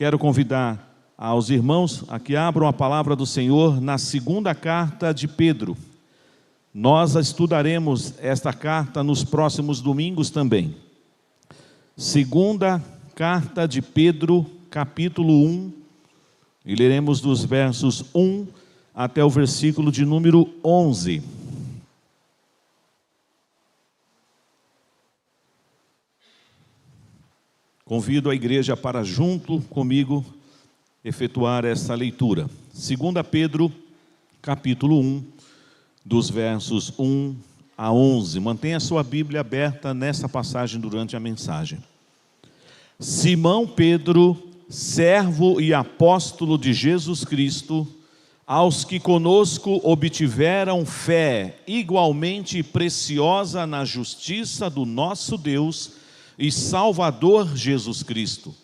Quero convidar aos irmãos a que abram a palavra do Senhor na segunda carta de Pedro. Nós estudaremos esta carta nos próximos domingos também. Segunda carta de Pedro, capítulo 1, e leremos dos versos 1 até o versículo de número 11. Convido a igreja para junto comigo efetuar essa leitura. 2 Pedro, capítulo 1, dos versos 1 a 11. Mantenha a sua Bíblia aberta nessa passagem durante a mensagem. Simão Pedro, servo e apóstolo de Jesus Cristo, aos que conosco obtiveram fé igualmente preciosa na justiça do nosso Deus e Salvador Jesus Cristo.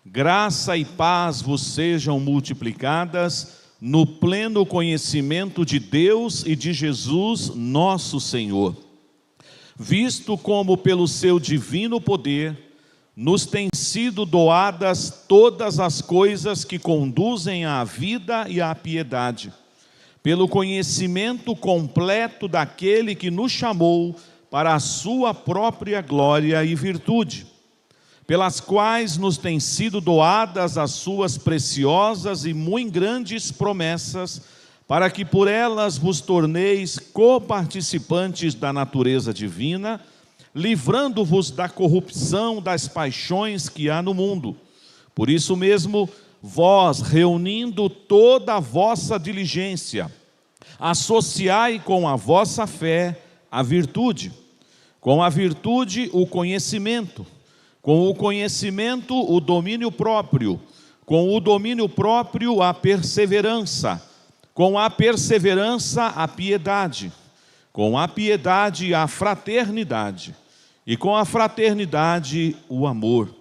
Graça e paz vos sejam multiplicadas no pleno conhecimento de Deus e de Jesus nosso Senhor, visto como pelo seu divino poder nos têm sido doadas todas as coisas que conduzem à vida e à piedade, pelo conhecimento completo daquele que nos chamou para a sua própria glória e virtude, pelas quais nos têm sido doadas as suas preciosas e muito grandes promessas, para que por elas vos torneis coparticipantes da natureza divina, livrando-vos da corrupção das paixões que há no mundo. Por isso mesmo, vós, reunindo toda a vossa diligência, associai com a vossa fé a virtude, com a virtude o conhecimento, com o conhecimento o domínio próprio, com o domínio próprio a perseverança, com a perseverança a piedade, com a piedade a fraternidade, e com a fraternidade o amor.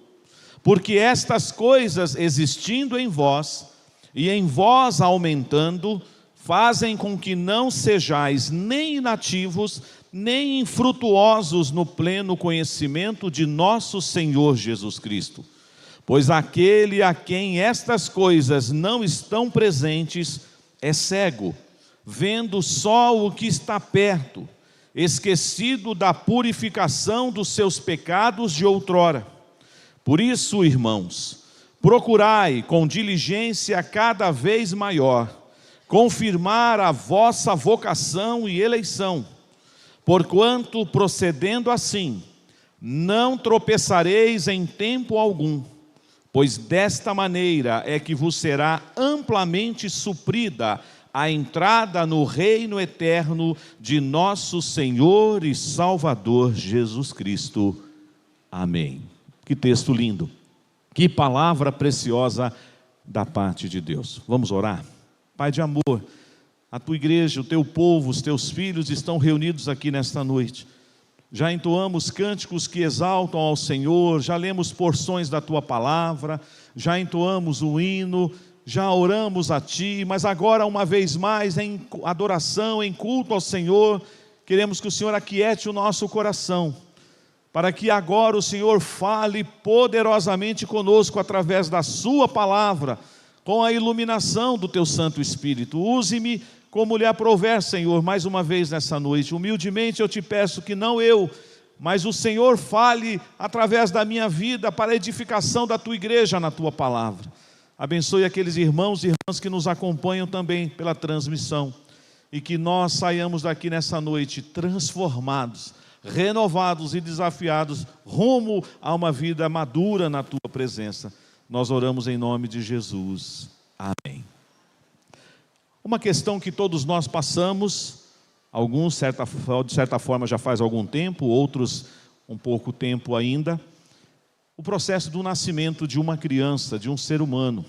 Porque estas coisas existindo em vós, e em vós aumentando, fazem com que não sejais nem inativos, nem infrutuosos no pleno conhecimento de nosso Senhor Jesus Cristo. Pois aquele a quem estas coisas não estão presentes é cego, vendo só o que está perto, esquecido da purificação dos seus pecados de outrora. Por isso, irmãos, procurai com diligência cada vez maior confirmar a vossa vocação e eleição, porquanto, procedendo assim, não tropeçareis em tempo algum, pois desta maneira é que vos será amplamente suprida a entrada no reino eterno de nosso Senhor e Salvador Jesus Cristo. Amém. Que texto lindo, que palavra preciosa da parte de Deus. Vamos orar? Pai de amor, a tua igreja, o teu povo, os teus filhos estão reunidos aqui nesta noite. Já entoamos cânticos que exaltam ao Senhor, já lemos porções da tua palavra, já entoamos o hino, já oramos a ti, mas agora uma vez mais em adoração, em culto ao Senhor, queremos que o Senhor aquiete o nosso coração, para que agora o Senhor fale poderosamente conosco através da sua palavra, com a iluminação do teu Santo Espírito. Use-me como lhe aprouver, Senhor, mais uma vez nessa noite. Humildemente eu te peço que não eu, mas o Senhor fale através da minha vida para a edificação da tua igreja na tua palavra. Abençoe aqueles irmãos e irmãs que nos acompanham também pela transmissão, e que nós saiamos daqui nessa noite transformados, renovados e desafiados rumo a uma vida madura na tua presença. Nós oramos em nome de Jesus. Amém. Uma questão que todos nós passamos, alguns de certa forma já faz algum tempo, outros um pouco tempo ainda, o processo do nascimento de uma criança, de um ser humano.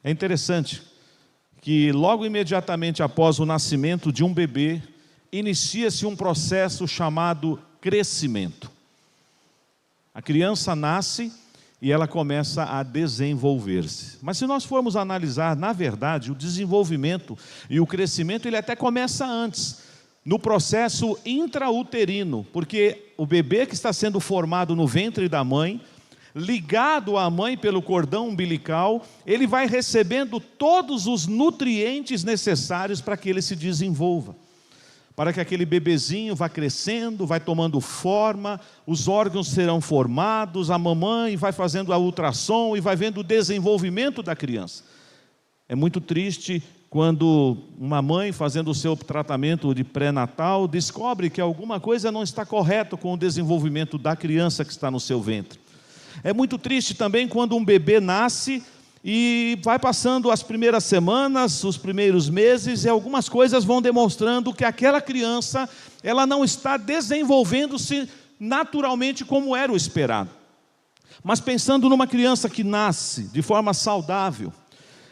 É interessante que logo imediatamente após o nascimento de um bebê, inicia-se um processo chamado crescimento. A criança nasce e ela começa a desenvolver-se. Mas se nós formos analisar, na verdade, o desenvolvimento e o crescimento, ele até começa antes, no processo intrauterino, porque o bebê que está sendo formado no ventre da mãe, ligado à mãe pelo cordão umbilical, ele vai recebendo todos os nutrientes necessários para que ele se desenvolva, para que aquele bebezinho vá crescendo, vai tomando forma, os órgãos serão formados, a mamãe vai fazendo a ultrassom e vai vendo o desenvolvimento da criança. É muito triste quando uma mãe, fazendo o seu tratamento de pré-natal, descobre que alguma coisa não está correta com o desenvolvimento da criança que está no seu ventre. É muito triste também quando um bebê nasce e vai passando as primeiras semanas, os primeiros meses, e algumas coisas vão demonstrando que aquela criança, ela não está desenvolvendo-se naturalmente como era o esperado. Mas pensando numa criança que nasce de forma saudável,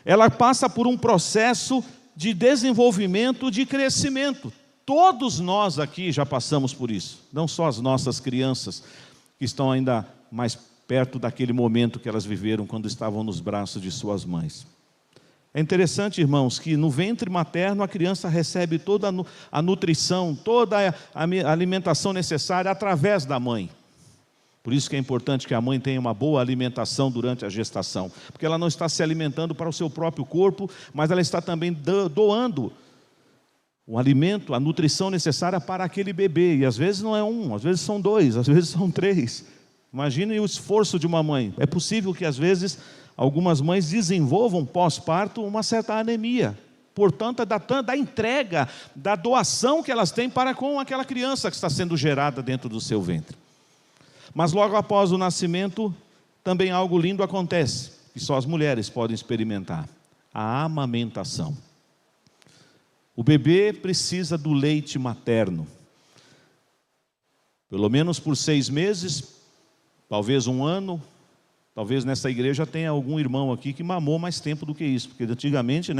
ela passa por um processo de desenvolvimento, de crescimento. Todos nós aqui já passamos por isso, não só as nossas crianças, que estão ainda mais perto daquele momento que elas viveram quando estavam nos braços de suas mães. É interessante, irmãos, que no ventre materno a criança recebe toda a nutrição, toda a alimentação necessária através da mãe. Por isso que é importante que a mãe tenha uma boa alimentação durante a gestação, porque ela não está se alimentando para o seu próprio corpo, mas ela está também doando o alimento, a nutrição necessária para aquele bebê. E às vezes não é um, às vezes são dois, às vezes são três. Imagine o esforço de uma mãe. É possível que às vezes algumas mães desenvolvam pós-parto uma certa anemia, portanto da entrega, da doação que elas têm para com aquela criança que está sendo gerada dentro do seu ventre. Mas logo após o nascimento, também algo lindo acontece, que só as mulheres podem experimentar: a amamentação. O bebê precisa do leite materno, pelo menos por 6 meses, talvez 1 ano. Talvez nessa igreja tenha algum irmão aqui que mamou mais tempo do que isso, porque antigamente,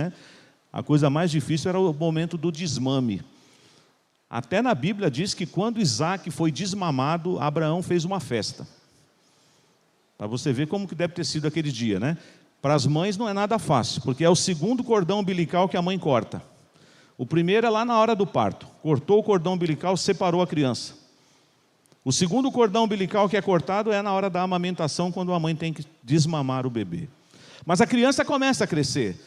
a coisa mais difícil era o momento do desmame. Até na Bíblia diz que quando Isaac foi desmamado, Abraão fez uma festa. Para você ver como que deve ter sido aquele dia, Para as mães não é nada fácil, porque é o segundo cordão umbilical que a mãe corta. O primeiro é lá na hora do parto. Cortou o cordão umbilical, separou a criança. O segundo cordão umbilical que é cortado é na hora da amamentação, quando a mãe tem que desmamar o bebê. Mas a criança começa a crescer.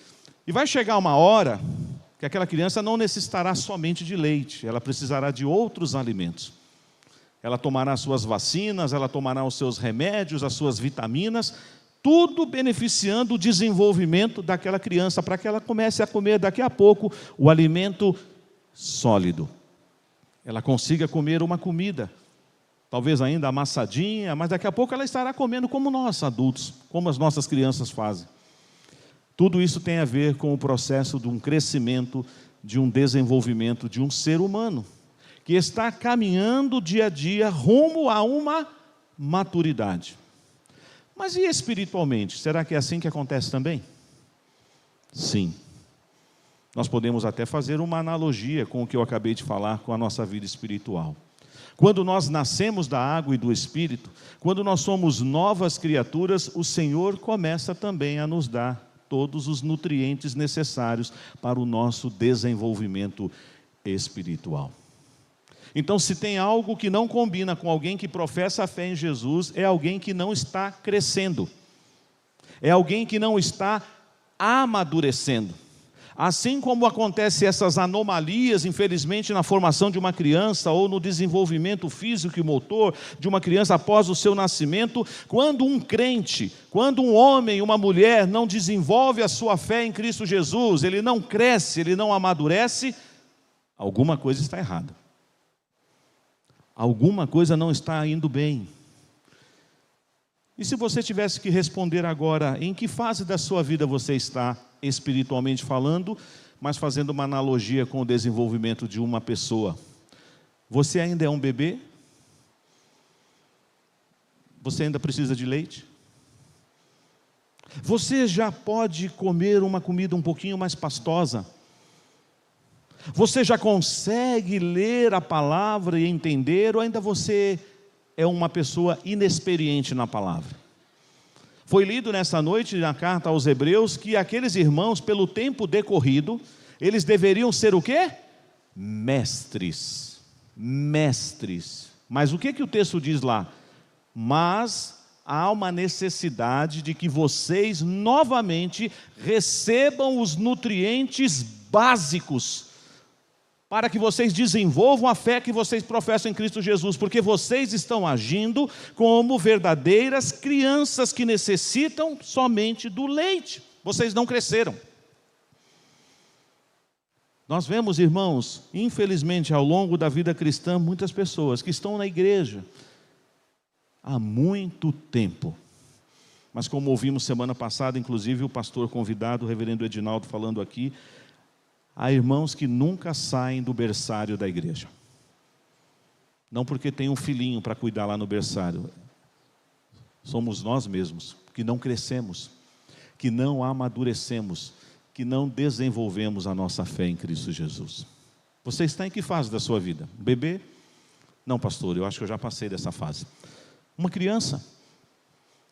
E vai chegar uma hora que aquela criança não necessitará somente de leite, ela precisará de outros alimentos. Ela tomará suas vacinas, ela tomará os seus remédios, as suas vitaminas, tudo beneficiando o desenvolvimento daquela criança, para que ela comece a comer daqui a pouco o alimento sólido. Ela consiga comer uma comida, talvez ainda amassadinha, mas daqui a pouco ela estará comendo como nós adultos, como as nossas crianças fazem. Tudo isso tem a ver com o processo de um crescimento, de um desenvolvimento de um ser humano, que está caminhando dia a dia rumo a uma maturidade. Mas e espiritualmente? Será que é assim que acontece também? Sim. Nós podemos até fazer uma analogia com o que eu acabei de falar com a nossa vida espiritual. Quando nós nascemos da água e do Espírito, quando nós somos novas criaturas, o Senhor começa também a nos dar todos os nutrientes necessários para o nosso desenvolvimento espiritual. Então, se tem algo que não combina com alguém que professa a fé em Jesus, é alguém que não está crescendo, é alguém que não está amadurecendo. Assim como acontecem essas anomalias, infelizmente, na formação de uma criança ou no desenvolvimento físico e motor de uma criança após o seu nascimento, quando um crente, quando um homem, uma mulher não desenvolve a sua fé em Cristo Jesus, ele não cresce, ele não amadurece, alguma coisa está errada. Alguma coisa não está indo bem. E se você tivesse que responder agora, em que fase da sua vida você está, espiritualmente falando, mas fazendo uma analogia com o desenvolvimento de uma pessoa? Você ainda é um bebê? Você ainda precisa de leite? Você já pode comer uma comida um pouquinho mais pastosa? Você já consegue ler a palavra e entender, ou ainda você é uma pessoa inexperiente na palavra? Foi lido nessa noite na carta aos Hebreus que aqueles irmãos, pelo tempo decorrido, eles deveriam ser o quê? Mestres. Mestres. Mas o que o texto diz lá? Mas há uma necessidade de que vocês novamente recebam os nutrientes básicos para que vocês desenvolvam a fé que vocês professam em Cristo Jesus, porque vocês estão agindo como verdadeiras crianças que necessitam somente do leite. Vocês não cresceram. Nós vemos, irmãos, infelizmente ao longo da vida cristã, muitas pessoas que estão na igreja há muito tempo, mas como ouvimos semana passada, inclusive o pastor convidado, o reverendo Edinaldo, falando aqui, há irmãos que nunca saem do berçário da igreja, não porque tem um filhinho para cuidar lá no berçário, somos nós mesmos que não crescemos, que não amadurecemos, que não desenvolvemos a nossa fé em Cristo Jesus. Você está em que fase da sua vida? Bebê? Não, pastor, eu acho que eu já passei dessa fase. Uma criança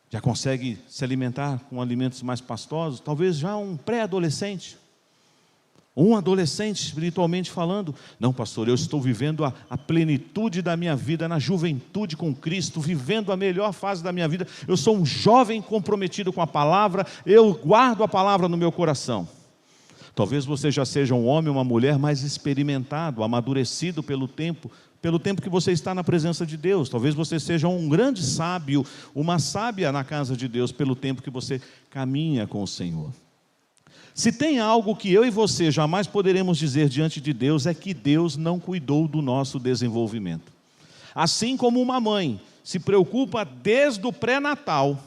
já consegue se alimentar com alimentos mais pastosos, talvez já um pré-adolescente, um adolescente espiritualmente falando, não, pastor, eu estou vivendo a plenitude da minha vida, na juventude com Cristo, vivendo a melhor fase da minha vida, eu sou um jovem comprometido com a palavra, eu guardo a palavra no meu coração. Talvez você já seja um homem ou uma mulher mais experimentado, amadurecido pelo tempo que você está na presença de Deus. Talvez você seja um grande sábio, uma sábia na casa de Deus, pelo tempo que você caminha com o Senhor. Se tem algo que eu e você jamais poderemos dizer diante de Deus, é que Deus não cuidou do nosso desenvolvimento. Assim como uma mãe se preocupa desde o pré-natal,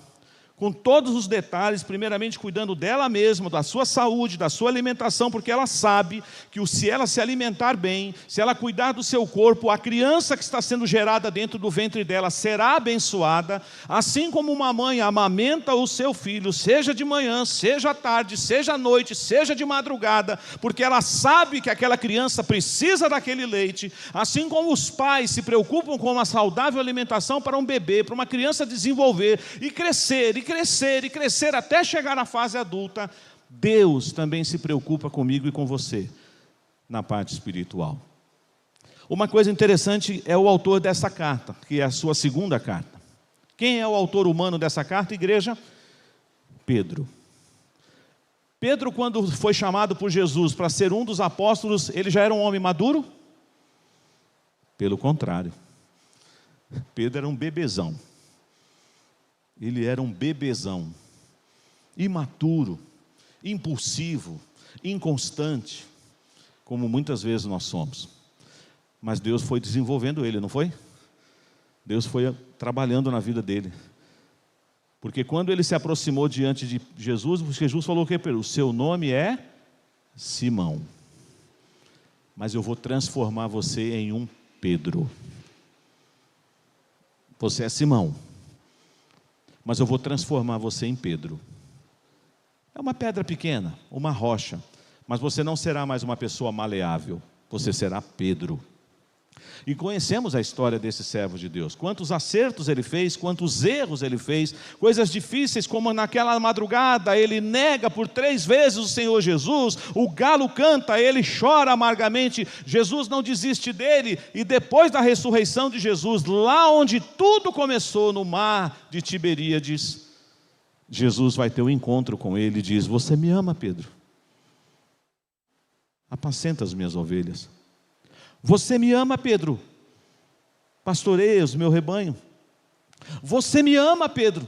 com todos os detalhes, primeiramente cuidando dela mesma, da sua saúde, da sua alimentação, porque ela sabe que se ela se alimentar bem, se ela cuidar do seu corpo, a criança que está sendo gerada dentro do ventre dela será abençoada, assim como uma mãe amamenta o seu filho, seja de manhã, seja à tarde, seja à noite, seja de madrugada, porque ela sabe que aquela criança precisa daquele leite, assim como os pais se preocupam com uma saudável alimentação para um bebê, para uma criança desenvolver e crescer até chegar à fase adulta, Deus também se preocupa comigo e com você na parte espiritual. Uma coisa interessante é o autor dessa carta, que é a sua segunda carta. Quem é o autor humano dessa carta, igreja? Pedro. Pedro, quando foi chamado por Jesus para ser um dos apóstolos, ele já era um homem maduro? Pelo contrário, Pedro era um bebezão. Ele era um bebezão, imaturo, impulsivo, inconstante, como muitas vezes nós somos. Mas Deus foi desenvolvendo ele, não foi? Deus foi trabalhando na vida dele. Porque quando ele se aproximou diante de Jesus, Jesus falou o que, Pedro? O seu nome é Simão, mas eu vou transformar você em um Pedro. Você é Simão, mas eu vou transformar você em Pedro. É uma pedra pequena, uma rocha, mas você não será mais uma pessoa maleável, você será Pedro. E conhecemos a história desse servo de Deus, quantos acertos ele fez, quantos erros ele fez, coisas difíceis como naquela madrugada, ele nega por 3 vezes o Senhor Jesus, o galo canta, ele chora amargamente, Jesus não desiste dele, e depois da ressurreição de Jesus, lá onde tudo começou, no mar de Tiberíades, Jesus vai ter um encontro com ele e diz, você me ama, Pedro? Apacenta as minhas ovelhas. Você me ama, Pedro? Pastoreia o meu rebanho. Você me ama, Pedro?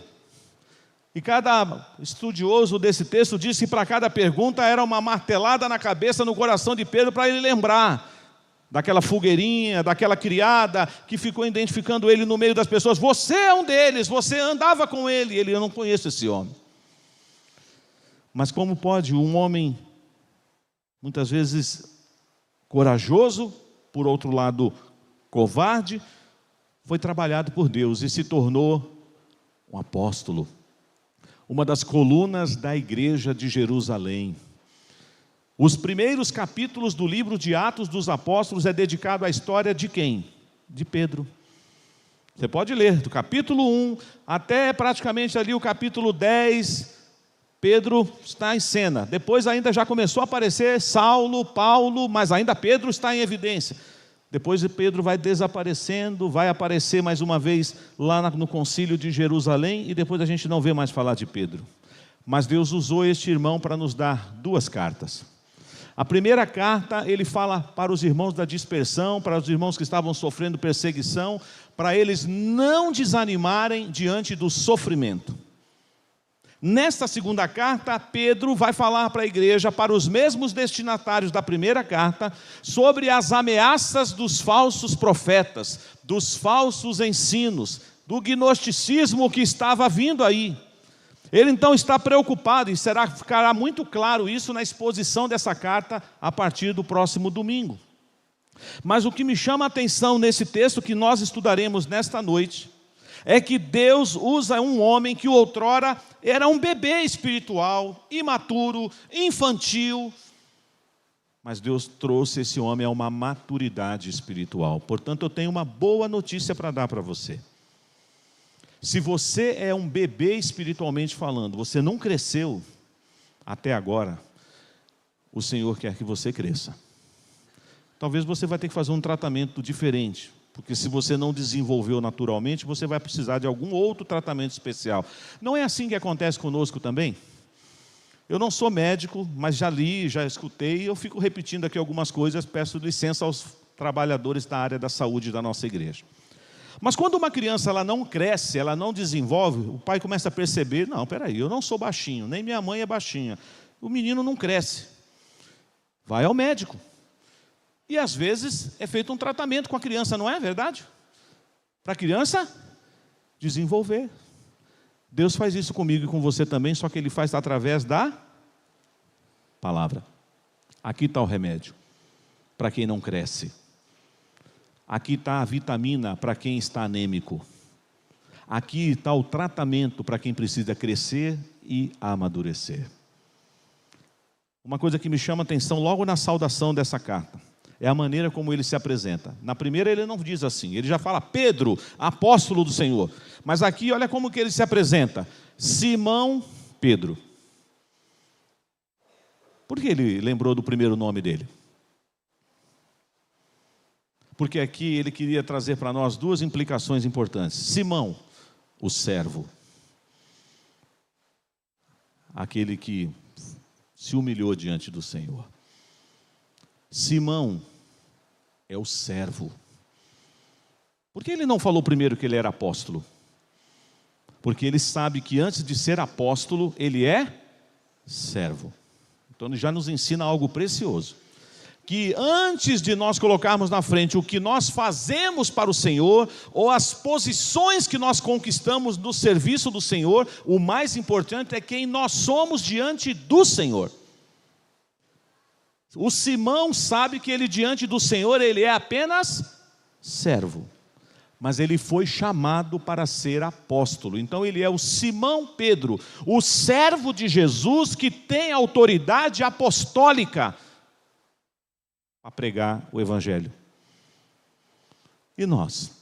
E cada estudioso desse texto disse que para cada pergunta era uma martelada na cabeça, no coração de Pedro, para ele lembrar daquela fogueirinha, daquela criada que ficou identificando ele no meio das pessoas. Você é um deles, você andava com ele. Ele, eu não conheço esse homem. Mas como pode um homem, muitas vezes corajoso, por outro lado covarde, foi trabalhado por Deus e se tornou um apóstolo, uma das colunas da igreja de Jerusalém. Os primeiros capítulos do livro de Atos dos Apóstolos é dedicado à história de quem? De Pedro. Você pode ler do capítulo 1 até praticamente ali o capítulo 10, Pedro está em cena. Depois ainda já começou a aparecer Saulo, Paulo, mas ainda Pedro está em evidência. Depois Pedro vai desaparecendo, vai aparecer mais uma vez lá no concílio de Jerusalém, e depois a gente não vê mais falar de Pedro. Mas Deus usou este irmão para nos dar 2 cartas. A primeira carta, ele fala para os irmãos da dispersão, para os irmãos que estavam sofrendo perseguição, para eles não desanimarem diante do sofrimento. Nesta segunda carta, Pedro vai falar para a igreja, para os mesmos destinatários da primeira carta, sobre as ameaças dos falsos profetas, dos falsos ensinos, do gnosticismo que estava vindo aí. Ele então está preocupado, e ficará muito claro isso na exposição dessa carta a partir do próximo domingo. Mas o que me chama a atenção nesse texto que nós estudaremos nesta noite, é que Deus usa um homem que outrora era um bebê espiritual, imaturo, infantil, mas Deus trouxe esse homem a uma maturidade espiritual. Portanto, eu tenho uma boa notícia para dar para você. Se você é um bebê espiritualmente falando, você não cresceu até agora, o Senhor quer que você cresça. Talvez você vai ter que fazer um tratamento diferente, porque se você não desenvolveu naturalmente, você vai precisar de algum outro tratamento especial. Não é assim que acontece conosco também? Eu não sou médico, mas já li, já escutei, e eu fico repetindo aqui algumas coisas, peço licença aos trabalhadores da área da saúde da nossa igreja. Mas quando uma criança ela não cresce, ela não desenvolve, o pai começa a perceber, não, peraí, eu não sou baixinho, nem minha mãe é baixinha, o menino não cresce, vai ao médico. E às vezes é feito um tratamento com a criança, não é verdade? Para a criança desenvolver. Deus faz isso comigo e com você também, só que Ele faz através da palavra. Aqui está o remédio, para quem não cresce. Aqui está a vitamina para quem está anêmico. Aqui está o tratamento para quem precisa crescer e amadurecer. Uma coisa que me chama a atenção logo na saudação dessa carta, é a maneira como ele se apresenta. Na primeira ele não diz assim, ele já fala Pedro, apóstolo do Senhor. Mas aqui olha como que ele se apresenta, Simão Pedro. Por que ele lembrou do primeiro nome dele? Porque aqui ele queria trazer para nós 2 implicações importantes. Simão, o servo. Aquele que se humilhou diante do Senhor. Simão é o servo. Por que ele não falou primeiro que ele era apóstolo? Porque ele sabe que antes de ser apóstolo, ele é servo. Então ele já nos ensina algo precioso. Que antes de nós colocarmos na frente o que nós fazemos para o Senhor, ou as posições que nós conquistamos no serviço do Senhor, o mais importante é quem nós somos diante do Senhor. O Simão sabe que ele diante do Senhor, ele é apenas servo. Mas ele foi chamado para ser apóstolo. Então ele é o Simão Pedro, o servo de Jesus que tem autoridade apostólica a pregar o Evangelho. E nós?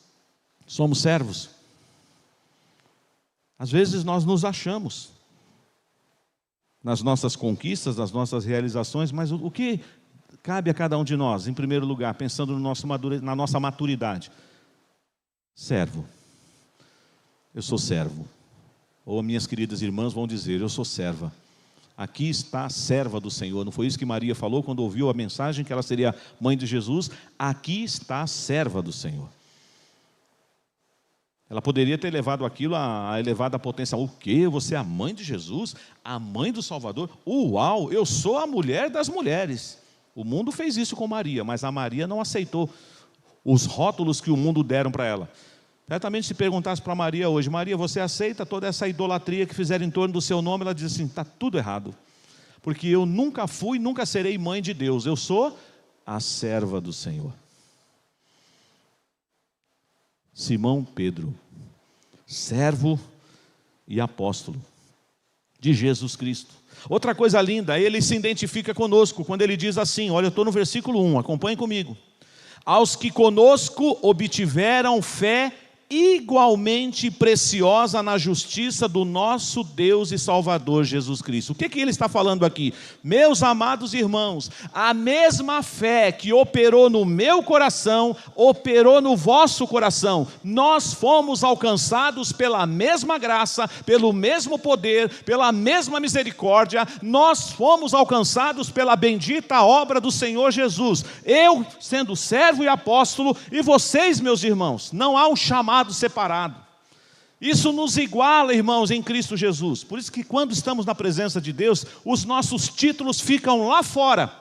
Somos servos? Às vezes nós nos achamos nas nossas conquistas, nas nossas realizações, mas o que cabe a cada um de nós? Em primeiro lugar, pensando no na nossa maturidade. Servo. Eu sou servo. Ou minhas queridas irmãs vão dizer, eu sou serva. Aqui está a serva do Senhor. Não foi isso que Maria falou quando ouviu a mensagem que ela seria mãe de Jesus? Aqui está a serva do Senhor. Ela poderia ter levado aquilo a elevada potência. O quê? Você é a mãe de Jesus? A mãe do Salvador? Uau, eu sou a mulher das mulheres. O mundo fez isso com Maria, mas a Maria não aceitou os rótulos que o mundo deram para ela. Certamente se perguntasse para Maria hoje, Maria, você aceita toda essa idolatria que fizeram em torno do seu nome? Ela diz assim, está tudo errado. Porque eu nunca fui, nunca serei mãe de Deus. Eu sou a serva do Senhor. Simão Pedro, servo e apóstolo de Jesus Cristo. Outra coisa linda, ele se identifica conosco quando ele diz assim, olha, eu estou no versículo 1, acompanhe comigo. Aos que conosco obtiveram fé igualmente preciosa na justiça do nosso Deus e Salvador Jesus Cristo. O que ele está falando aqui? Meus amados irmãos, a mesma fé que operou no meu coração, operou no vosso coração. Nós fomos alcançados pela mesma graça, pelo mesmo poder, pela mesma misericórdia. Nós fomos alcançados pela bendita obra do Senhor Jesus. Eu, sendo servo e apóstolo, e vocês, meus irmãos, não há um chamado separado. Isso nos iguala, irmãos, em Cristo Jesus. Por isso que quando estamos na presença de Deus, os nossos títulos ficam lá fora.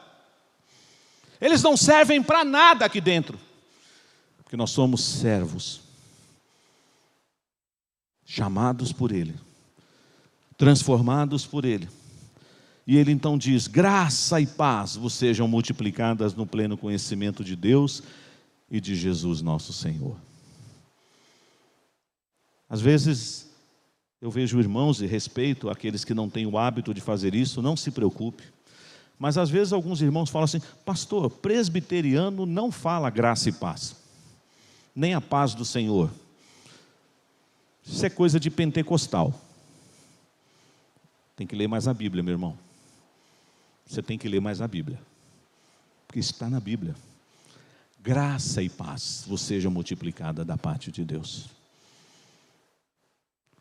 Eles não servem para nada aqui dentro. Porque nós somos servos, chamados por Ele, transformados por Ele. E Ele então diz: graça e paz vos sejam multiplicadas no pleno conhecimento de Deus e de Jesus nosso Senhor. Às vezes eu vejo irmãos, e respeito aqueles que não têm o hábito de fazer isso, não se preocupe. Mas às vezes alguns irmãos falam assim: pastor, presbiteriano não fala graça e paz, nem a paz do Senhor. Isso é coisa de pentecostal. Tem que ler mais a Bíblia, meu irmão. Você tem que ler mais a Bíblia, porque está na Bíblia. Graça e paz vos seja multiplicada da parte de Deus.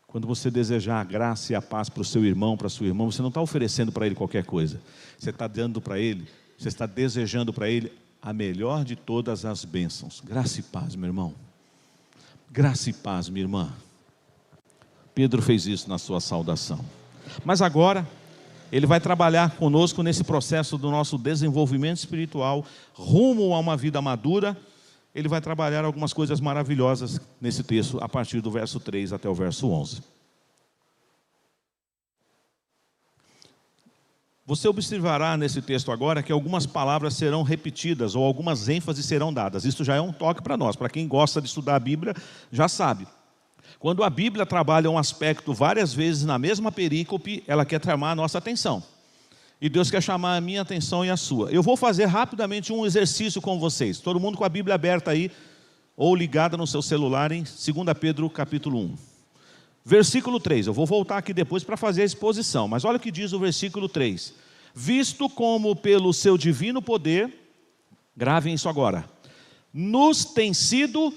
Quando você desejar a graça e a paz para o seu irmão, para a sua irmã, você não está oferecendo para ele qualquer coisa. Você está dando para ele, você está desejando para ele a melhor de todas as bênçãos. Graça e paz, meu irmão. Graça e paz, minha irmã. Pedro fez isso na sua saudação. Mas agora, ele vai trabalhar conosco nesse processo do nosso desenvolvimento espiritual, rumo a uma vida madura. Ele vai trabalhar algumas coisas maravilhosas nesse texto, a partir do verso 3 até o verso 11. Você observará nesse texto agora que algumas palavras serão repetidas, ou algumas ênfases serão dadas. Isso já é um toque para nós, para quem gosta de estudar a Bíblia, já sabe. Quando a Bíblia trabalha um aspecto várias vezes na mesma perícope, ela quer chamar a nossa atenção. E Deus quer chamar a minha atenção e a sua. Eu vou fazer rapidamente um exercício com vocês. Todo mundo com a Bíblia aberta aí, ou ligada no seu celular em 2 Pedro capítulo 1. Versículo 3, eu vou voltar aqui depois para fazer a exposição. Mas olha o que diz o versículo 3. Visto como pelo seu divino poder, gravem isso agora, nos têm sido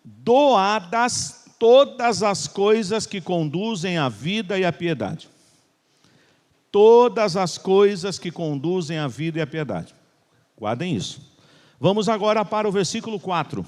doadas todas as coisas que conduzem à vida e à piedade. Todas as coisas que conduzem à vida e à piedade. Guardem isso. Vamos agora para o versículo 4.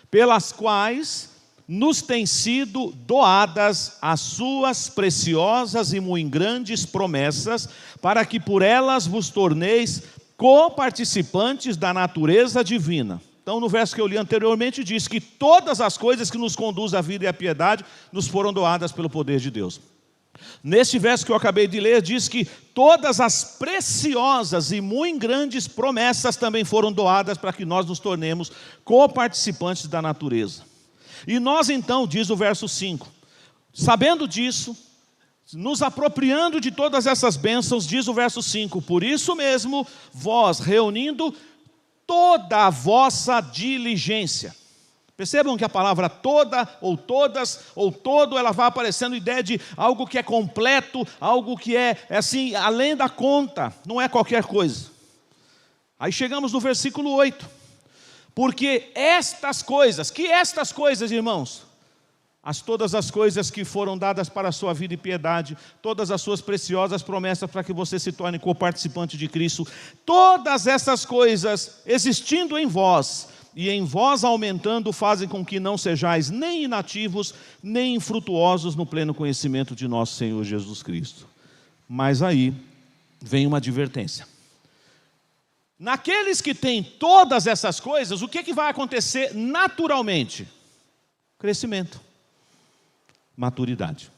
Pelas quais nos têm sido doadas as suas preciosas e muito grandes promessas, para que por elas vos torneis coparticipantes da natureza divina. Então, no verso que eu li anteriormente, diz que todas as coisas que nos conduzem à vida e à piedade nos foram doadas pelo poder de Deus. Neste verso que eu acabei de ler, diz que todas as preciosas e muito grandes promessas também foram doadas para que nós nos tornemos coparticipantes da natureza. E nós então, diz o verso 5, sabendo disso, nos apropriando de todas essas bênçãos, diz o verso 5, por isso mesmo, vós reunindo toda a vossa diligência. Percebam que a palavra toda, ou todas, ou todo, ela vai aparecendo ideia de algo que é completo, algo que é assim, além da conta, não é qualquer coisa. Aí chegamos no versículo 8. Porque estas coisas, que estas coisas, irmãos? Todas as coisas que foram dadas para a sua vida e piedade, todas as suas preciosas promessas para que você se torne coparticipante de Cristo, todas essas coisas existindo em vós, e em vós aumentando, fazem com que não sejais nem inativos, nem infrutuosos no pleno conhecimento de nosso Senhor Jesus Cristo. Mas aí vem uma advertência. Naqueles que têm todas essas coisas, o que vai acontecer naturalmente? Crescimento, maturidade.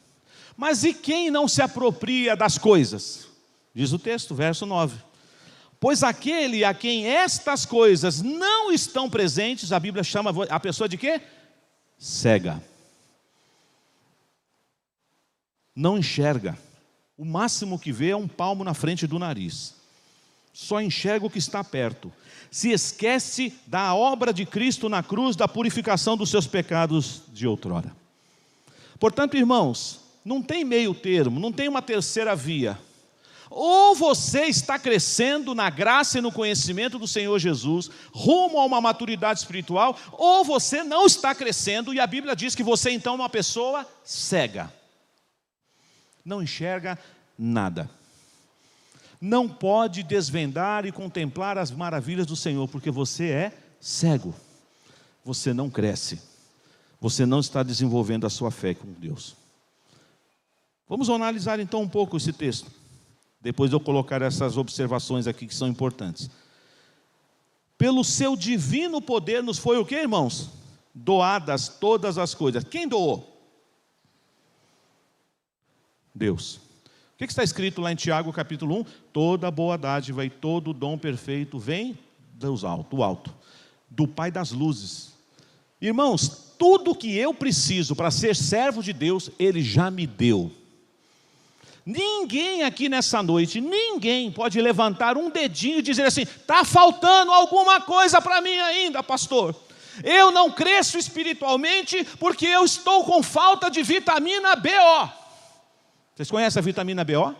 Mas e quem não se apropria das coisas? Diz o texto, verso 9. Pois aquele a quem estas coisas não estão presentes, a Bíblia chama a pessoa de quê? Cega. Não enxerga. O máximo que vê é um palmo na frente do nariz. só enxerga o que está perto. Se esquece da obra de Cristo na cruz, da purificação dos seus pecados de outrora. Portanto, irmãos, não tem meio termo, não tem uma terceira via. Ou você está crescendo na graça e no conhecimento do Senhor Jesus, rumo a uma maturidade espiritual, ou você não está crescendo, e a Bíblia diz que você então é uma pessoa cega. Não enxerga nada. Não pode desvendar e contemplar as maravilhas do Senhor, porque você é cego. Você não cresce. Você não está desenvolvendo a sua fé com Deus. Vamos analisar então um pouco esse texto. Depois de eu colocar essas observações aqui que são importantes. Pelo seu divino poder nos foi o quê, irmãos? Doadas todas as coisas. Quem doou? Deus. O que está escrito lá em Tiago capítulo 1? Toda boa dádiva e todo dom perfeito vem do alto, do Pai das luzes. Irmãos, tudo que eu preciso para ser servo de Deus, Ele já me deu. Ninguém aqui nessa noite, ninguém pode levantar um dedinho e dizer assim, está faltando alguma coisa para mim ainda, pastor. Eu não cresço espiritualmente porque eu estou com falta de vitamina BO. Vocês conhecem a vitamina BO?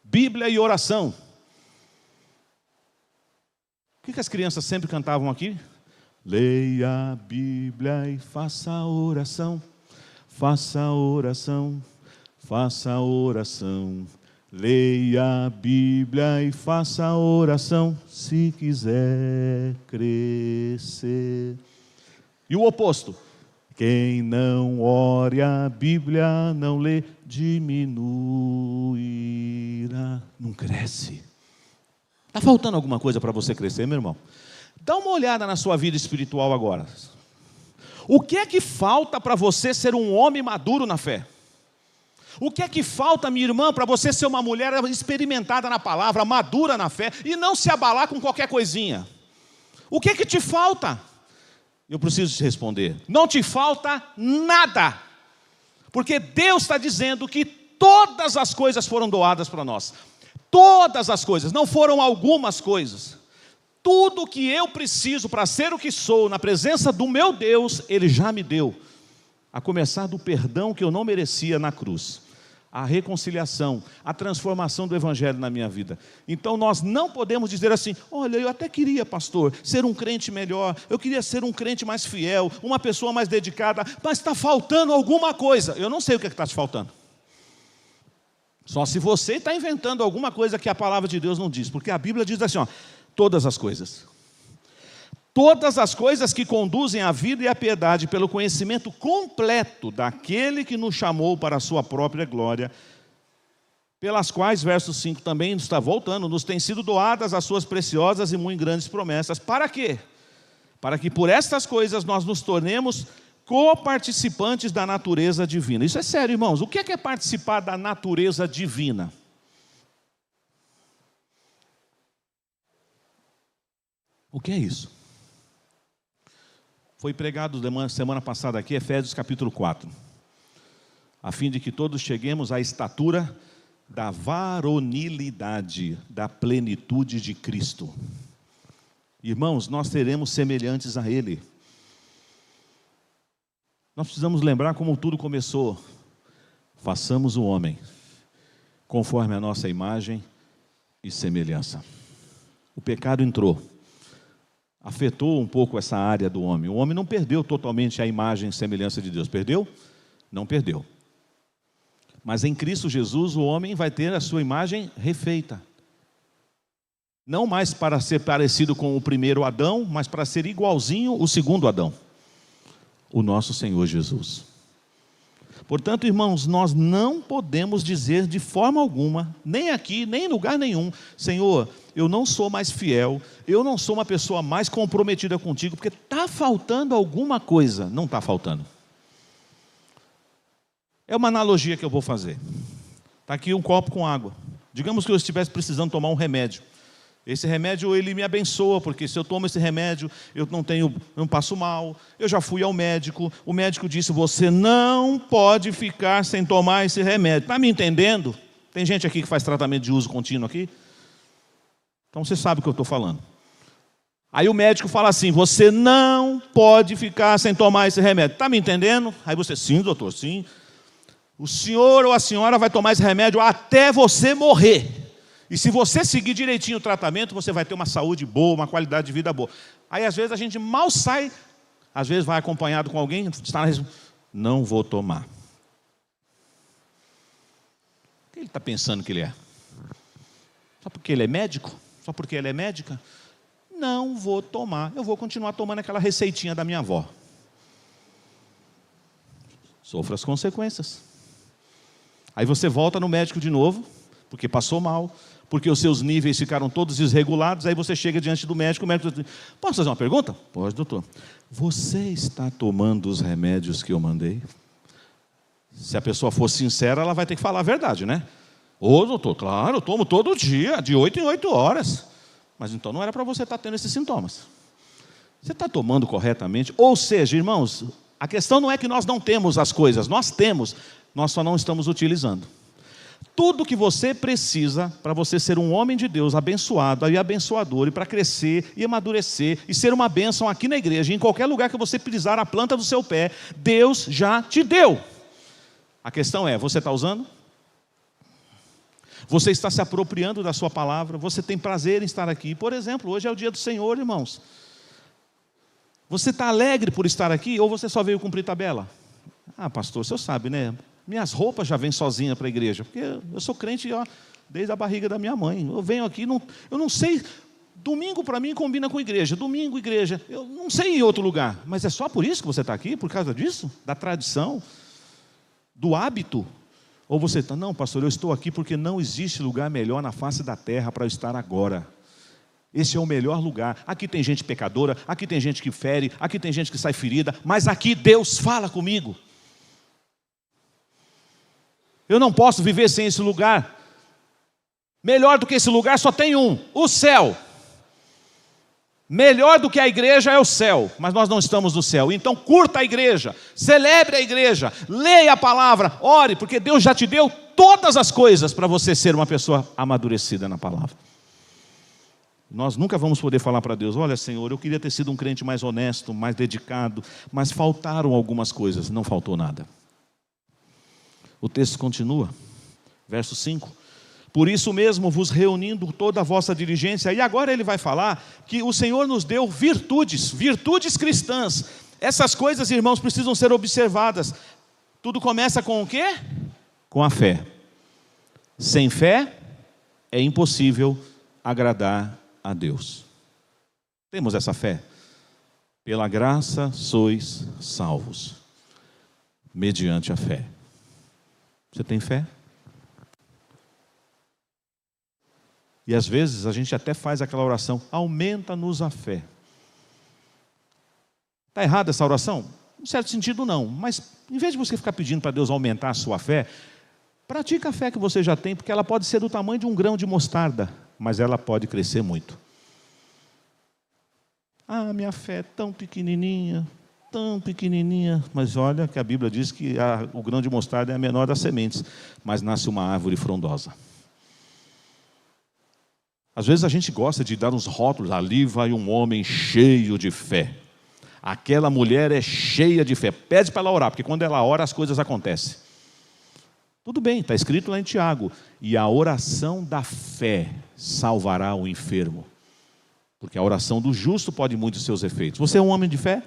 Bíblia e oração. O que as crianças sempre cantavam aqui? Leia a Bíblia e faça a oração. Faça a oração. Faça a oração. Leia a Bíblia e faça a oração, se quiser crescer. E o oposto? Quem não ore a Bíblia, não lê, diminuirá. Não cresce. Está faltando alguma coisa para você crescer, meu irmão? Dá uma olhada na sua vida espiritual agora. O que é que falta para você ser um homem maduro na fé? O que é que falta, minha irmã, para você ser uma mulher experimentada na palavra, madura na fé, e não se abalar com qualquer coisinha? O que é que te falta? Eu preciso te responder. Não te falta nada. Porque Deus está dizendo que todas as coisas foram doadas para nós. Todas as coisas, não foram algumas coisas. Tudo que eu preciso para ser o que sou, na presença do meu Deus, Ele já me deu. A começar do perdão que eu não merecia na cruz. A reconciliação, a transformação do Evangelho na minha vida. Então nós não podemos dizer assim, olha, eu até queria, pastor, ser um crente melhor, eu queria ser um crente mais fiel, uma pessoa mais dedicada, mas está faltando alguma coisa. Eu não sei o que está te faltando. Só se você está inventando alguma coisa que a palavra de Deus não diz, porque a Bíblia diz assim, ó, todas as coisas. Todas as coisas que conduzem à vida e à piedade pelo conhecimento completo daquele que nos chamou para a sua própria glória, pelas quais, verso 5 também está voltando, nos têm sido doadas as suas preciosas e muito grandes promessas. Para quê? Para que por estas coisas nós nos tornemos coparticipantes da natureza divina. Isso é sério, irmãos. O que é participar da natureza divina? O que é isso? Foi pregado semana passada aqui, Efésios capítulo 4. A fim de que todos cheguemos à estatura da varonilidade, da plenitude de Cristo. Irmãos, nós seremos semelhantes a Ele. Nós precisamos lembrar como tudo começou. Façamos o homem conforme a nossa imagem e semelhança. O pecado entrou. Afetou um pouco essa área do homem. O homem não perdeu totalmente a imagem e semelhança de Deus. Perdeu? Não perdeu. Mas em Cristo Jesus o homem vai ter a sua imagem refeita. Não mais para ser parecido com o primeiro Adão, mas para ser igualzinho o segundo Adão. O nosso Senhor Jesus. Portanto, irmãos, nós não podemos dizer de forma alguma, nem aqui, nem em lugar nenhum, Senhor, eu não sou mais fiel, eu não sou uma pessoa mais comprometida contigo, porque está faltando alguma coisa. Não está faltando. É uma analogia que eu vou fazer. Está aqui um copo com água. Digamos que eu estivesse precisando tomar um remédio. Esse remédio, ele me abençoa, porque se eu tomo esse remédio, eu não passo mal. Eu já fui ao médico, o médico disse, você não pode ficar sem tomar esse remédio. Está me entendendo? Tem gente aqui que faz tratamento de uso contínuo aqui? Então você sabe o que eu estou falando. Aí o médico fala assim: você não pode ficar sem tomar esse remédio. Está me entendendo? Aí você: sim, doutor, sim. O senhor ou a senhora vai tomar esse remédio até você morrer. E se você seguir direitinho o tratamento, você vai ter uma saúde boa, uma qualidade de vida boa. Aí às vezes a gente mal sai, às vezes vai acompanhado com alguém, está na... não vou tomar. O que ele está pensando que ele é? Só porque ele é médico? Só porque ele é médica? Não vou tomar, eu vou continuar tomando aquela receitinha da minha avó. Sofra as consequências. Aí você volta no médico de novo, porque passou mal, porque os seus níveis ficaram todos desregulados. Aí você chega diante do médico, o médico diz: posso fazer uma pergunta? Pode, doutor. Você está tomando os remédios que eu mandei? Se a pessoa for sincera, ela vai ter que falar a verdade, né? Ô, doutor, claro, eu tomo todo dia, de 8 em 8 horas. Mas então não era para você estar tendo esses sintomas. Você está tomando corretamente? Ou seja, irmãos, a questão não é que nós não temos as coisas, nós temos, nós só não estamos utilizando. Tudo que você precisa para você ser um homem de Deus abençoado e abençoador, e para crescer e amadurecer e ser uma bênção aqui na igreja, em qualquer lugar que você pisar a planta do seu pé, Deus já te deu. A questão é: você está usando? Você está se apropriando da sua palavra? Você tem prazer em estar aqui? Por exemplo, hoje é o dia do Senhor, irmãos. Você está alegre por estar aqui ou você só veio cumprir tabela? Ah, pastor, o senhor sabe, né? Minhas roupas já vêm sozinha para a igreja, porque eu sou crente, ó, desde a barriga da minha mãe. Eu venho aqui, eu não sei, domingo para mim combina com igreja, domingo igreja, eu não sei em outro lugar. Mas é só por isso que você está aqui? Por causa disso? Da tradição? Do hábito? Ou você está: não, pastor, eu estou aqui porque não existe lugar melhor na face da terra para eu estar agora. Esse é o melhor lugar. Aqui tem gente pecadora, aqui tem gente que fere, aqui tem gente que sai ferida, mas aqui Deus fala comigo. Eu não posso viver sem esse lugar. Melhor do que esse lugar só tem um: o céu. Melhor do que a igreja é o céu, mas nós não estamos no céu. Então curta a igreja, celebre a igreja, leia a palavra, ore, porque Deus já te deu todas as coisas para você ser uma pessoa amadurecida na palavra. Nós nunca vamos poder falar para Deus: olha, Senhor, eu queria ter sido um crente mais honesto, mais dedicado, mas faltaram algumas coisas. Não faltou nada. O texto continua, verso 5. Por isso mesmo vos reunindo toda a vossa diligência. E agora ele vai falar que o Senhor nos deu virtudes cristãs. Essas coisas, irmãos, precisam ser observadas. Tudo começa com o quê? Com a fé. Sem fé é impossível agradar a Deus. Temos essa fé? Pela graça sois salvos, mediante a fé. Você tem fé? E às vezes a gente até faz aquela oração: aumenta-nos a fé. Está errada essa oração? Em certo sentido não, mas em vez de você ficar pedindo para Deus aumentar a sua fé, pratica a fé que você já tem, porque ela pode ser do tamanho de um grão de mostarda, mas ela pode crescer muito. Ah, minha fé é tão pequenininha, mas olha que a Bíblia diz que o grão de mostarda é a menor das sementes, mas nasce uma árvore frondosa. Às vezes a gente gosta de dar uns rótulos: ali vai um homem cheio de fé, aquela mulher é cheia de fé. Pede para ela orar, porque quando ela ora as coisas acontecem. Tudo bem, está escrito lá em Tiago: e a oração da fé salvará o enfermo, porque a oração do justo pode muitos seus efeitos. Você é um homem de fé?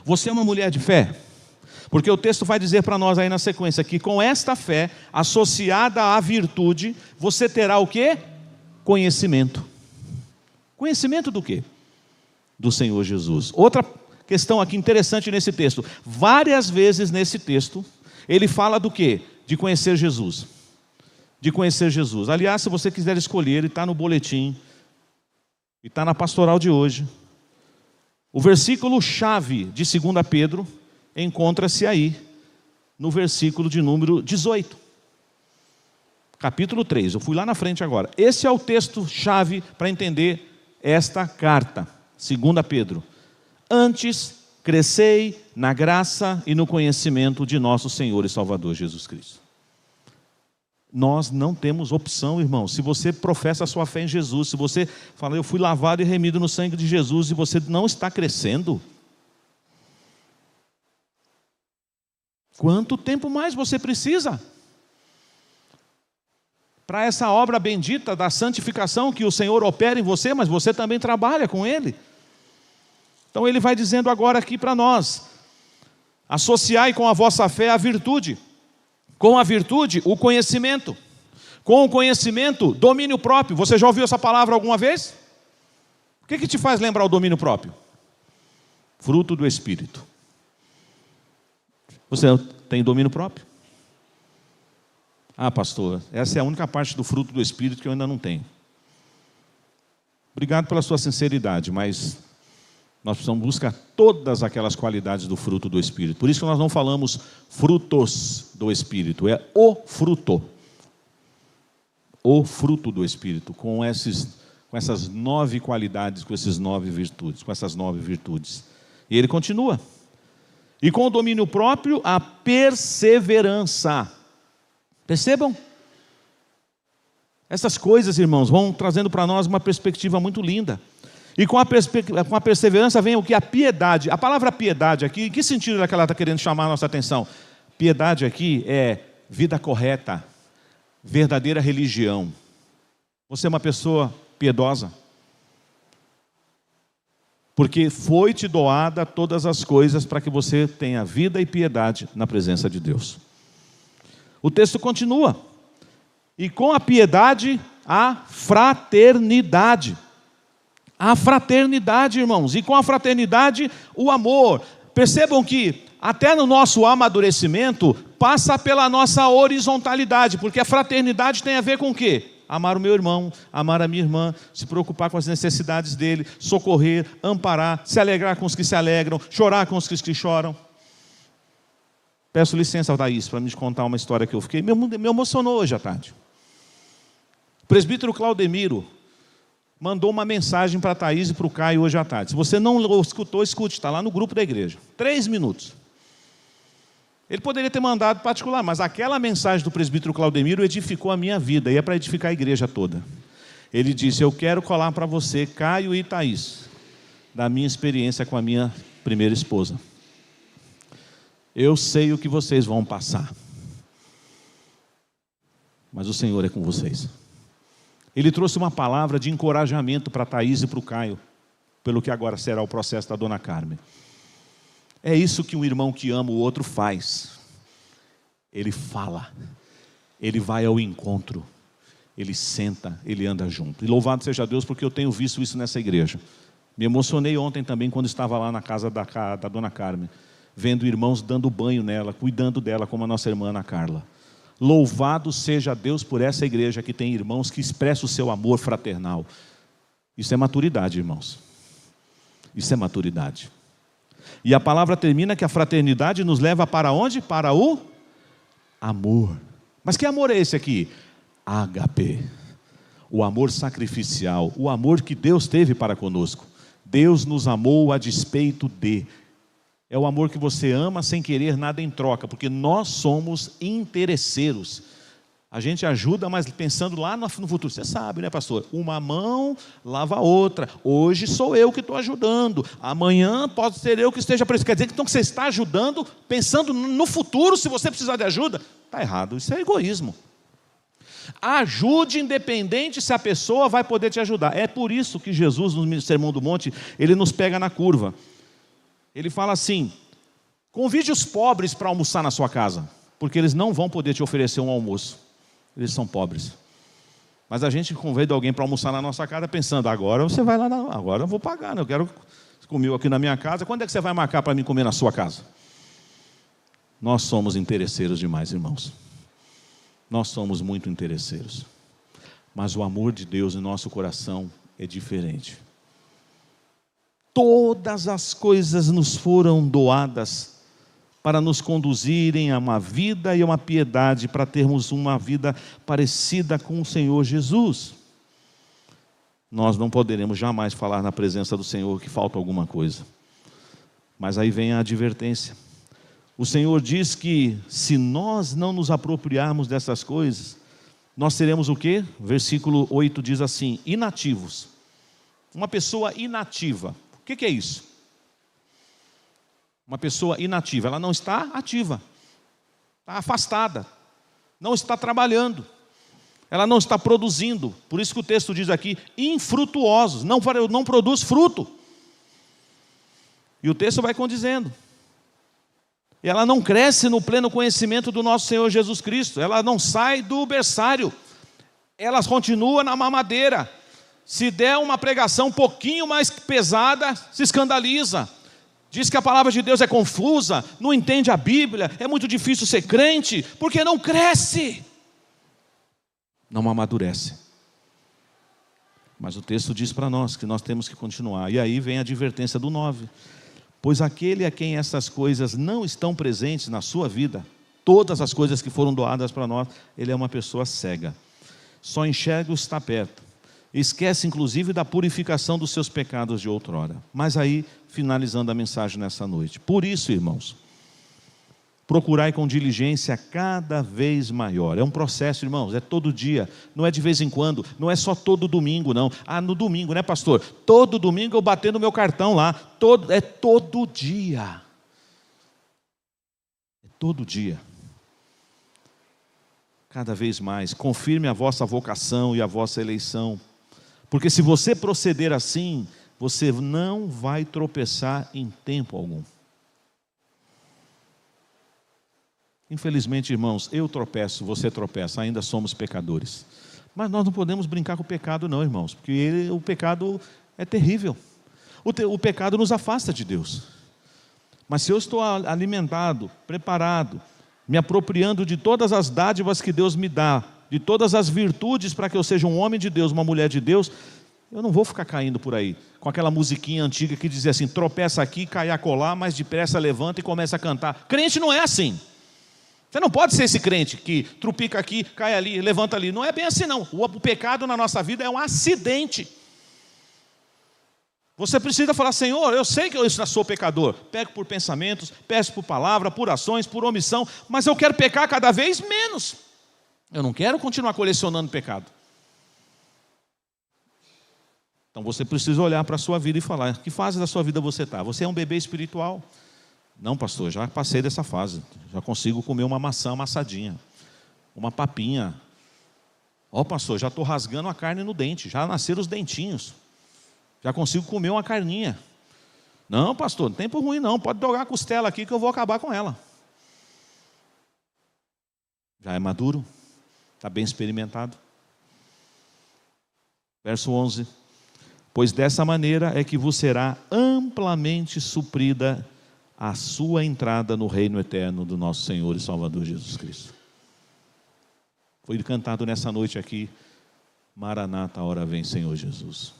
Você é uma mulher de fé? Porque o texto vai dizer para nós aí na sequência que com esta fé associada à virtude, você terá o quê? Conhecimento. Conhecimento do quê? Do Senhor Jesus. Outra questão aqui interessante nesse texto: várias vezes nesse texto ele fala do quê? De conhecer Jesus. De conhecer Jesus. Aliás, se você quiser escolher, ele está no boletim e está na pastoral de hoje. O versículo chave de 2 Pedro encontra-se aí no versículo de número 18. Capítulo 3, eu fui lá na frente agora. Esse é o texto-chave para entender esta carta, 2 Pedro. Antes, crescei na graça e no conhecimento de nosso Senhor e Salvador Jesus Cristo. Nós não temos opção, irmão. Se você professa a sua fé em Jesus, se você fala, eu fui lavado e remido no sangue de Jesus, e você não está crescendo, quanto tempo mais você precisa para essa obra bendita da santificação que o Senhor opera em você, mas você também trabalha com Ele? Então Ele vai dizendo agora aqui para nós: associai com a vossa fé a virtude, com a virtude o conhecimento, com o conhecimento domínio próprio. Você já ouviu essa palavra alguma vez? O que te faz lembrar o domínio próprio? Fruto do Espírito. Você tem domínio próprio? Ah, pastor, essa é a única parte do fruto do Espírito que eu ainda não tenho. Obrigado pela sua sinceridade, mas nós precisamos buscar todas aquelas qualidades do fruto do Espírito. Por isso que nós não falamos frutos do Espírito, é o fruto. O fruto do Espírito, com essas 9 qualidades, com essas 9 virtudes. E ele continua. E com o domínio próprio, a perseverança. Percebam? Essas coisas, irmãos, vão trazendo para nós uma perspectiva muito linda. E com a perseverança vem o que? A piedade. A palavra piedade aqui, em que sentido é que ela está querendo chamar a nossa atenção? Piedade aqui é vida correta, verdadeira religião. Você é uma pessoa piedosa? Porque foi-te doada todas as coisas para que você tenha vida e piedade na presença de Deus. O texto continua. E com a piedade, a fraternidade. A fraternidade, irmãos. E com a fraternidade, o amor. Percebam que até no nosso amadurecimento passa pela nossa horizontalidade. Porque a fraternidade tem a ver com o quê? Amar o meu irmão, amar a minha irmã, se preocupar com as necessidades dele, socorrer, amparar, se alegrar com os que se alegram, chorar com os que choram. Peço licença, Thaís, para me contar uma história que eu fiquei. Me emocionou hoje à tarde. O presbítero Claudemiro mandou uma mensagem para a Thaís e para o Caio hoje à tarde. Se você não escutou, escute, está lá no grupo da igreja. 3 minutos. Ele poderia ter mandado particular, mas aquela mensagem do presbítero Claudemiro edificou a minha vida, e é para edificar a igreja toda. Ele disse: eu quero colar para você, Caio e Thaís, da minha experiência com a minha primeira esposa. Eu sei o que vocês vão passar, mas o Senhor é com vocês. Ele trouxe uma palavra de encorajamento para a Thaís e para o Caio, pelo que agora será o processo da dona Carmen. É isso que um irmão que ama o outro faz. Ele fala, ele vai ao encontro, ele senta, ele anda junto. E louvado seja Deus, porque eu tenho visto isso nessa igreja. Me emocionei ontem também quando estava lá na casa da dona Carmen, vendo irmãos dando banho nela, cuidando dela, como a nossa irmã Ana Carla. Louvado seja Deus por essa igreja que tem irmãos que expressam o seu amor fraternal. Isso é maturidade, irmãos. Isso é maturidade. E a palavra termina que a fraternidade nos leva para onde? Para o amor. Mas que amor é esse aqui? Ágape. O amor sacrificial, o amor que Deus teve para conosco. Deus nos amou a despeito de. É o amor que você ama sem querer nada em troca, porque nós somos interesseiros. A gente ajuda, mas pensando lá no futuro. Você sabe, né, pastor? Uma mão lava a outra. Hoje sou eu que estou ajudando. Amanhã pode ser eu que esteja precisando. Quer dizer que então você está ajudando, pensando no futuro, se você precisar de ajuda? Está errado, isso é egoísmo. Ajude independente se a pessoa vai poder te ajudar. É por isso que Jesus, no Sermão do Monte, ele nos pega na curva. Ele fala assim: convide os pobres para almoçar na sua casa, porque eles não vão poder te oferecer um almoço. Eles são pobres. Mas a gente convida alguém para almoçar na nossa casa pensando: agora você vai lá, agora eu vou pagar, né? Eu quero comer aqui na minha casa. Quando é que você vai marcar para mim comer na sua casa? Nós somos interesseiros demais, irmãos. Nós somos muito interesseiros. Mas o amor de Deus em nosso coração é diferente. Todas as coisas nos foram doadas para nos conduzirem a uma vida e a uma piedade, para termos uma vida parecida com o Senhor Jesus. Nós não poderemos jamais falar na presença do Senhor que falta alguma coisa. Mas aí vem a advertência. O Senhor diz que se nós não nos apropriarmos dessas coisas, nós seremos o quê? Versículo 8 diz assim: inativos. Uma pessoa inativa. O que é isso? Uma pessoa inativa, ela não está ativa, está afastada, não está trabalhando, ela não está produzindo. Por isso que o texto diz aqui, infrutuosos, não produz fruto. E o texto vai condizendo. E ela não cresce no pleno conhecimento do nosso Senhor Jesus Cristo, ela não sai do berçário, ela continua na mamadeira. Se der uma pregação um pouquinho mais pesada, se escandaliza. Diz que a palavra de Deus é confusa, não entende a Bíblia, é muito difícil ser crente, porque não cresce, não amadurece. Mas o texto diz para nós que nós temos que continuar. E aí vem a advertência do 9. Pois aquele a quem essas coisas não estão presentes na sua vida, todas as coisas que foram doadas para nós, ele é uma pessoa cega. Só enxerga o que está perto. Esquece inclusive da purificação dos seus pecados de outrora. Mas aí, finalizando a mensagem nessa noite. Por isso, irmãos, procurai com diligência cada vez maior. É um processo, irmãos, é todo dia, não é de vez em quando, não é só todo domingo, não. Ah, no domingo, né, pastor? Todo domingo eu batendo meu cartão lá. É todo dia. É todo dia. Cada vez mais. Confirme a vossa vocação e a vossa eleição. Porque se você proceder assim, você não vai tropeçar em tempo algum. Infelizmente, irmãos, eu tropeço, você tropeça, ainda somos pecadores. Mas nós não podemos brincar com o pecado não, irmãos, porque o pecado é terrível. O pecado nos afasta de Deus. Mas se eu estou alimentado, preparado, me apropriando de todas as dádivas que Deus me dá, de todas as virtudes para que eu seja um homem de Deus, uma mulher de Deus, eu não vou ficar caindo por aí, com aquela musiquinha antiga que dizia assim, tropeça aqui, cai acolá, mas depressa levanta e começa a cantar. Crente não é assim. Você não pode ser esse crente que trupica aqui, cai ali, levanta ali. Não é bem assim não. O pecado na nossa vida é um acidente. Você precisa falar, Senhor, eu sei que eu sou pecador. Peco por pensamentos, peço por palavra, por ações, por omissão, mas eu quero pecar cada vez menos. Eu não quero continuar colecionando pecado. Então você precisa olhar para a sua vida e falar, que fase da sua vida você está? Você é um bebê espiritual? Não, pastor, já passei dessa fase. Já consigo comer uma maçã amassadinha, uma papinha. Ó, pastor, já estou rasgando a carne no dente, já nasceram os dentinhos. Já consigo comer uma carninha. Não, pastor, não tem tempo ruim não, pode jogar a costela aqui que eu vou acabar com ela. Já é maduro? Está bem experimentado? Verso 11. Pois dessa maneira é que vos será amplamente suprida a sua entrada no reino eterno do nosso Senhor e Salvador Jesus Cristo. Foi cantado nessa noite aqui, Maranata, a hora vem, Senhor Jesus.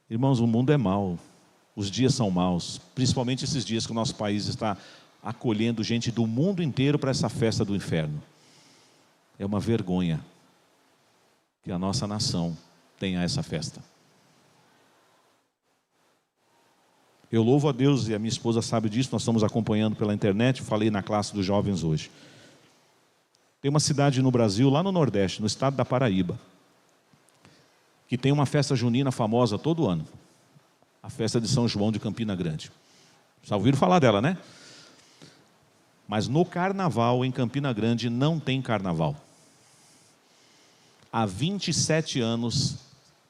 Irmãos, o mundo é mau, os dias são maus, principalmente esses dias que o nosso país está acolhendo gente do mundo inteiro para essa festa do inferno. É uma vergonha que a nossa nação tenha essa festa. Eu louvo a Deus, e a minha esposa sabe disso, nós estamos acompanhando pela internet, falei na classe dos jovens hoje. Tem uma cidade no Brasil, lá no Nordeste, no estado da Paraíba, que tem uma festa junina famosa todo ano. A festa de São João de Campina Grande. Já ouviram falar dela, né? Mas no carnaval, em Campina Grande, não tem carnaval. Há 27 anos,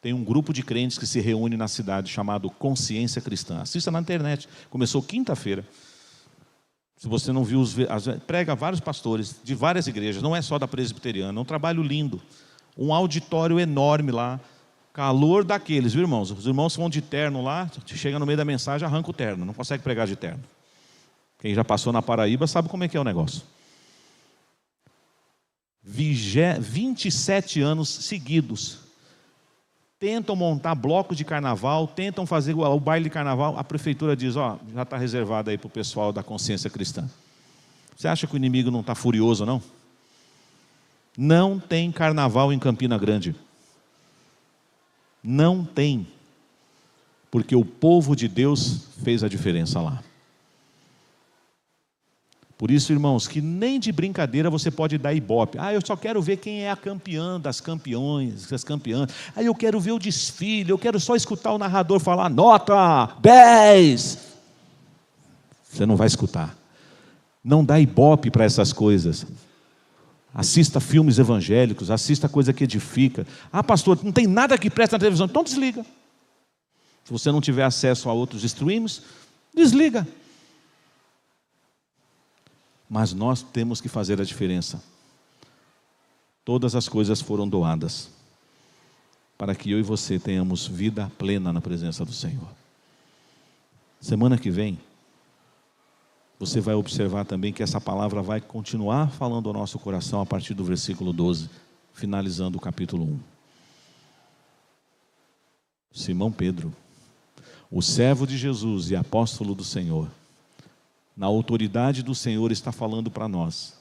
tem um grupo de crentes que se reúne na cidade, chamado Consciência Cristã. Assista na internet, começou quinta-feira. Se você não viu, prega vários pastores de várias igrejas, não é só da presbiteriana, é um trabalho lindo. Um auditório enorme lá, calor daqueles, viu, irmãos? Os irmãos vão de terno lá, chega no meio da mensagem, arranca o terno, não consegue pregar de terno. Quem já passou na Paraíba sabe como é que é o negócio. 27 anos seguidos, tentam montar blocos de carnaval, tentam fazer o baile de carnaval, a prefeitura diz, ó, já está reservado aí para o pessoal da Consciência Cristã. Você acha que o inimigo não está furioso, não? Não tem carnaval em Campina Grande. Não tem. Porque o povo de Deus fez a diferença lá. Por isso, irmãos, que nem de brincadeira você pode dar ibope. Eu só quero ver quem é a campeã das campeões, das campeãs. Eu quero ver o desfile, eu quero só escutar o narrador falar, nota 10. Você não vai escutar. Não dá ibope para essas coisas. Assista filmes evangélicos, assista coisa que edifica. Pastor, não tem nada que presta na televisão, então desliga. Se você não tiver acesso a outros streams, desliga. Mas nós temos que fazer a diferença. Todas as coisas foram doadas para que eu e você tenhamos vida plena na presença do Senhor. Semana que vem, você vai observar também que essa palavra vai continuar falando ao nosso coração a partir do versículo 12, finalizando o capítulo 1. Simão Pedro, o servo de Jesus e apóstolo do Senhor, na autoridade do Senhor, está falando para nós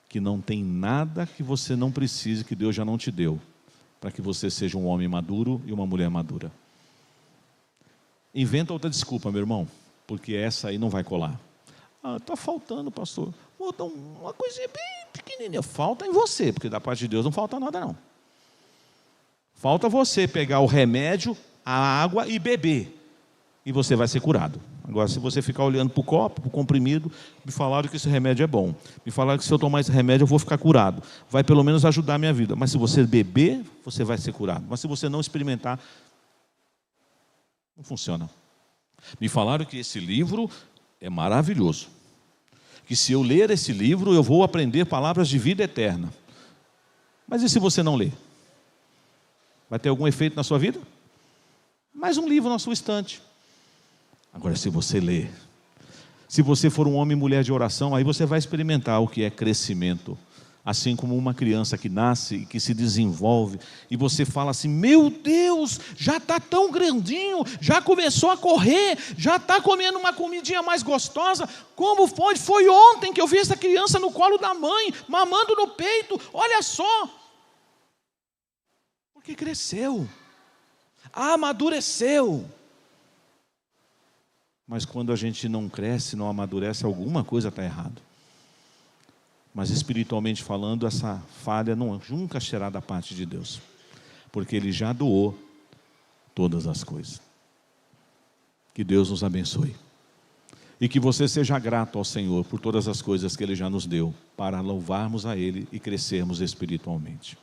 que não tem nada que você não precise, que Deus já não te deu, para que você seja um homem maduro e uma mulher madura. Inventa outra desculpa, meu irmão, porque essa aí não vai colar. Está faltando, pastor. Falta uma coisinha bem pequenininha. Falta em você, porque da parte de Deus não falta nada, não. Falta você pegar o remédio, a água e beber, e você vai ser curado. Agora, se você ficar olhando para o copo, para o comprimido, me falaram que esse remédio é bom. Me falaram que se eu tomar esse remédio eu vou ficar curado. Vai pelo menos ajudar a minha vida. Mas se você beber, você vai ser curado. Mas se você não experimentar, não funciona. Me falaram que esse livro é maravilhoso. Que se eu ler esse livro, eu vou aprender palavras de vida eterna. Mas e se você não ler? Vai ter algum efeito na sua vida? Mais um livro na sua estante. Agora, se você ler, se você for um homem e mulher de oração, aí você vai experimentar o que é crescimento. Assim como uma criança que nasce e que se desenvolve, e você fala assim, meu Deus, já está tão grandinho, já começou a correr, já está comendo uma comidinha mais gostosa. Como foi? Foi ontem que eu vi essa criança no colo da mãe, mamando no peito, olha só. Porque cresceu, amadureceu. Mas quando a gente não cresce, não amadurece, alguma coisa está errado. Mas espiritualmente falando, essa falha nunca será da parte de Deus, porque Ele já doou todas as coisas. Que Deus nos abençoe e que você seja grato ao Senhor por todas as coisas que Ele já nos deu, para louvarmos a Ele e crescermos espiritualmente.